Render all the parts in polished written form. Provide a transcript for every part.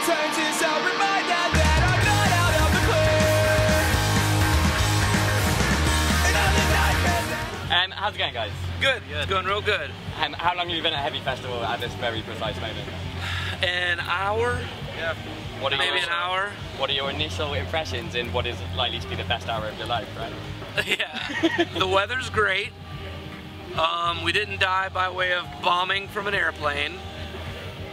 times is I'll remind that I'm not out of the clear. And I'm the nightmare. How's it going, guys? Good. It's going real good. How long have you been at Hevy Festival at this very precise moment? An hour? Yeah. Maybe an hour. What are your initial impressions in what is likely to be the best hour of your life, right? Yeah. The weather's great. We didn't die by way of bombing from an airplane.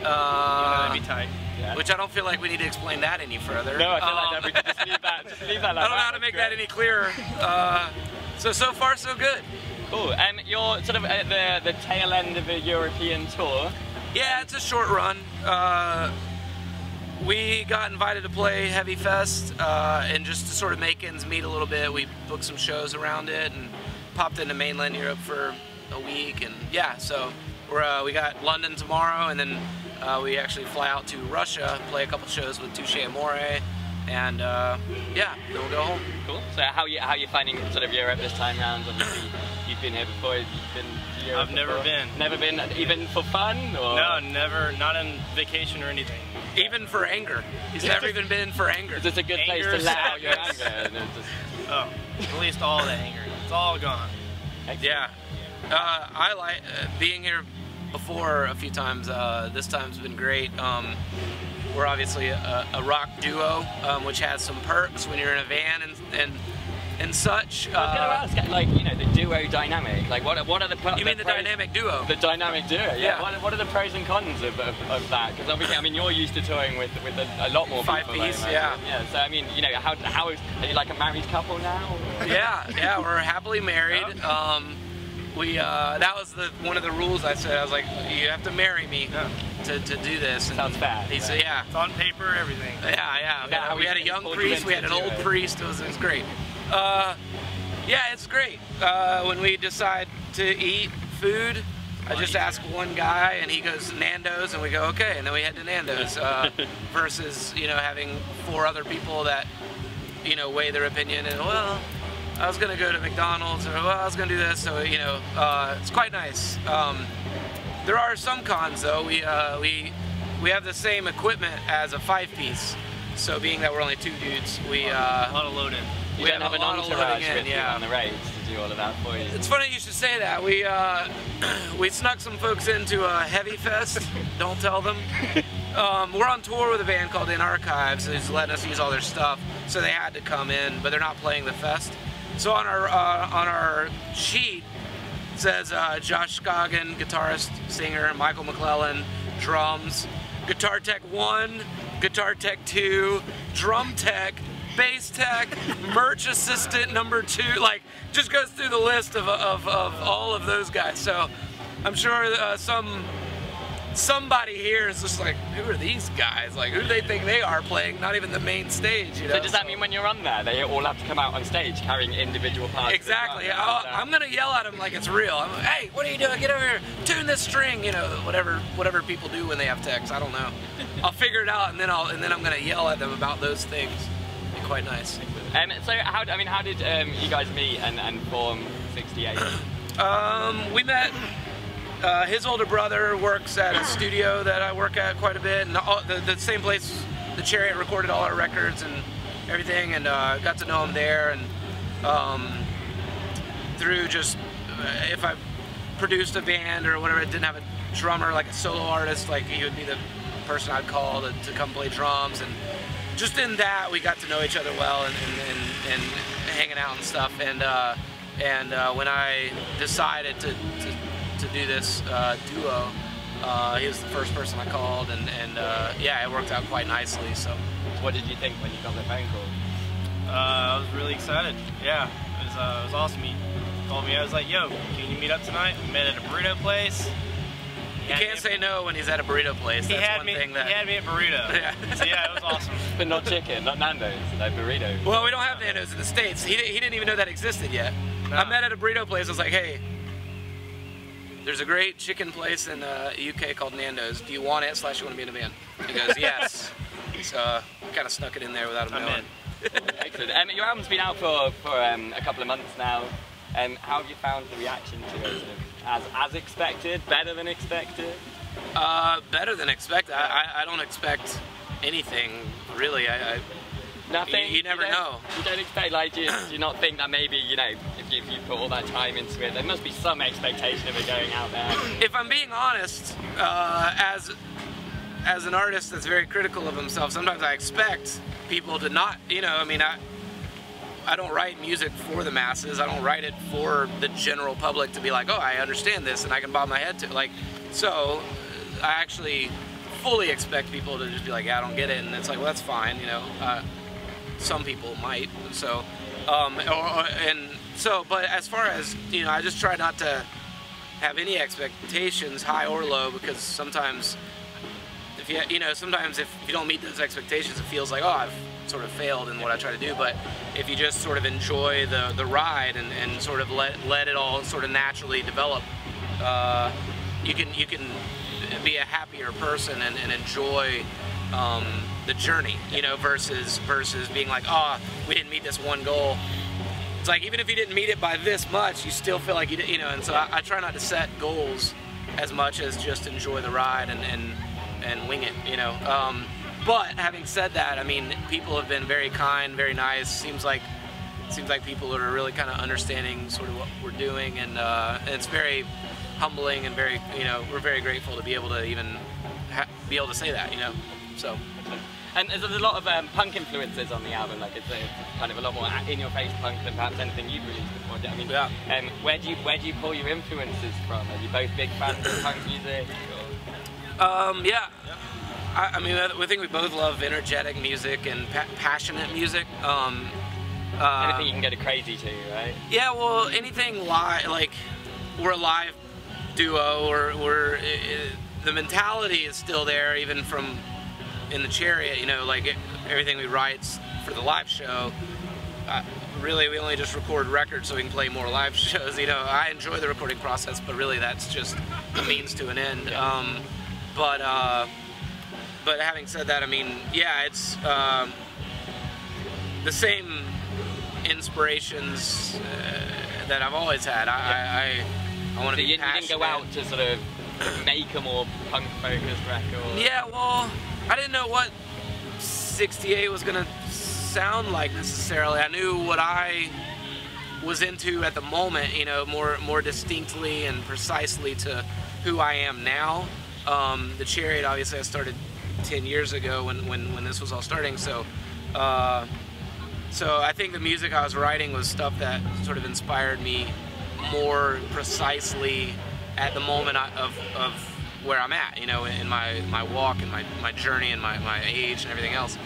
That'd be tight. Yeah. Which I don't feel like we need to explain that any further. No, I feel like just leave that. Just leave that. Like I don't know how to make that any clearer. So far so good. Cool. You're sort of at the tail end of a European tour. Yeah, it's a short run. We got invited to play Hevy Fest, and just to sort of make ends meet a little bit, we booked some shows around it and popped into mainland Europe for a week. And yeah, so we got London tomorrow, and then we actually fly out to Russia, play a couple shows with Touche Amore, and yeah, then we'll go home. Cool. So how are you finding sort of Europe this time round? Obviously, you've been here before. You've been to Europe I've never before. been. Never been, even for fun? Or? No, never. Not on vacation or anything. Even for anger. He's never even been for anger. It's just a good place to let out your anger. And it's just... Oh, released all the anger. It's all gone. Excellent. Yeah. I like being here before a few times. This time's been great. We're obviously a rock duo, which has some perks when you're in a van and such. I was going to ask, like, you know, the duo dynamic. Like, what are the? You mean the dynamic duo? The dynamic duo. Yeah. What are the pros and cons of that? Because obviously, I mean, you're used to touring with a lot more people. 5-piece, yeah. Yeah. So I mean, you know, how are you like a married couple now? Yeah, we're happily married. That was one of the rules I said. I was like, you have to marry me to do this. And sounds bad. He said, yeah. It's on paper, everything. Yeah. We had a young priest, we had an old priest. It was great. Yeah, it's great. When we decide to eat food, I just ask one guy and he goes Nando's and we go okay, and then we head to Nando's. Versus, you know, having 4 other people that, you know, weigh their opinion and, well, I was gonna go to McDonald's, or well, I was gonna do this, so you know, it's quite nice. There are some cons though. We have the same equipment as a 5-piece, so being that we're only 2 dudes, a lot of loading. You don't have an entourage with you on the race to do all of that for you. It's funny you should say that. We snuck some folks into a Hevy Fest. Don't tell them. We're on tour with a band called In Archives, who's letting us use all their stuff, so they had to come in, but they're not playing the fest. So on our sheet it says Josh Scoggin, guitarist, singer, Michael McClellan, drums, Guitar Tech 1, Guitar Tech 2, Drum Tech, Bass Tech, Merch Assistant number 2, like just goes through the list of all of those guys. So I'm sure somebody here is just like, who are these guys? Like, who do they think they are playing? Not even the main stage, you know? So does that mean when you're on there, they all have to come out on stage carrying individual parts? Exactly. I'm gonna yell at them like it's real. I'm like, hey, what are you doing? Get over here, tune this string. You know, whatever people do when they have techs. I don't know. I'll figure it out, and then I'm gonna yell at them about those things. It'd be quite nice. So how did you guys meet and form 68? We met. His older brother works at a studio that I work at quite a bit, and the same place the Chariot recorded all our records and everything, and got to know him there, and through just if I produced a band or whatever, it didn't have a drummer, like a solo artist, like he would be the person I'd call to come play drums, and just in that we got to know each other well and hanging out and stuff, and when I decided to do this duo, he was the first person I called, and yeah, it worked out quite nicely. So, what did you think when you got the phone call? I was really excited. Yeah, it was awesome. He called me. I was like, "Yo, can you meet up tonight?" We met at a burrito place. You can't say no when he's at a burrito place. That's one thing that... He had me at burrito. Yeah. So yeah, it was awesome. But not chicken, not Nando's, like burrito. Well, we don't have Nando's in the States. He didn't even know that existed yet. No. I met at a burrito place. I was like, hey, there's a great chicken place in the UK called Nando's. Do you want it / you want to be in a band? He goes, yes. So I kind of snuck it in there without him knowing. Excellent. Your album's been out for a couple of months now. How have you found the reaction to it? Sort of as expected? Better than expected? Better than expected. I don't expect anything really. Nothing. You never know. You don't expect, like, do you not think that maybe, you know, if you put all that time into it, there must be some expectation of it going out there. If I'm being honest, as an artist that's very critical of himself, sometimes I expect people to not, you know, I mean, I don't write music for the masses. I don't write it for the general public to be like, oh, I understand this and I can bob my head to, like, so I actually fully expect people to just be like, yeah, I don't get it, and it's like, well, that's fine, you know. Some people might, so, but as far as, you know, I just try not to have any expectations, high or low, because sometimes, sometimes if you don't meet those expectations, it feels like, oh, I've sort of failed in what I try to do. But if you just sort of enjoy the ride and sort of let it all sort of naturally develop, you can be a happier person and enjoy the journey, you know, versus being like, oh, we didn't meet this one goal. It's like, even if you didn't meet it by this much, you still feel like you did, you know. And so I try not to set goals as much as just enjoy the ride and wing it, you know. But having said that, I mean, people have been very kind, very nice. Seems like people are really kind of understanding sort of what we're doing, and it's very humbling and very, you know, we're very grateful to be able to even be able to say that, you know. So. And there's a lot of punk influences on the album, like it's kind of a lot more in-your-face punk than perhaps anything you've released before. I mean, yeah. Where do you pull your influences from? Are you both big fans of punk music? Yeah. I mean, I think we both love energetic music and passionate music. Anything you can go to crazy to, right? Yeah, well, anything live, like we're a live duo, or the mentality is still there, even from in the Chariot, you know, like everything we write for the live show. Really, we only just record records so we can play more live shows. You know, I enjoy the recording process, but really that's just a means to an end. But having said that, I mean, yeah, it's the same inspirations that I've always had. I want to be passionate. You didn't go out to sort of make a more punk-focused record? Yeah, well, I didn't know what 68 was going to sound like necessarily. I knew what I was into at the moment, you know, more distinctly and precisely to who I am now. The Chariot, obviously, I started 10 years ago when this was all starting, so I think the music I was writing was stuff that sort of inspired me more precisely at the moment of where I'm at, you know, in my walk and my journey and my age and everything else.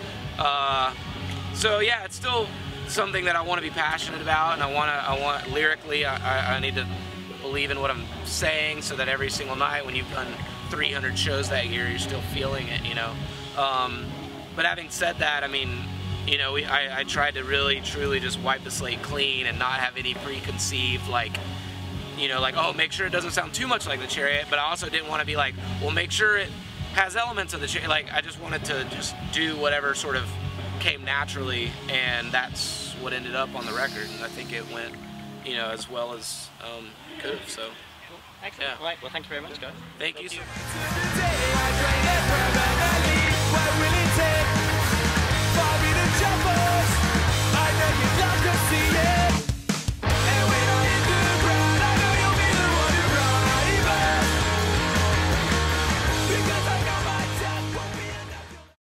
So yeah, it's still something that I want to be passionate about, and I want lyrically, I need to believe in what I'm saying, so that every single night when you've done 300 shows that year, you're still feeling it, you know. But having said that, I mean, you know, I tried to really, truly just wipe the slate clean and not have any preconceived, like, you know, like, oh, make sure it doesn't sound too much like the Chariot, but I also didn't want to be like, well, make sure it has elements of the Chariot. Like, I just wanted to just do whatever sort of came naturally, and that's what ended up on the record, and I think it went, you know, as well as it could have, so. Excellent. Yeah. Right, well, thank you very much, guys. Thank you. To the day I train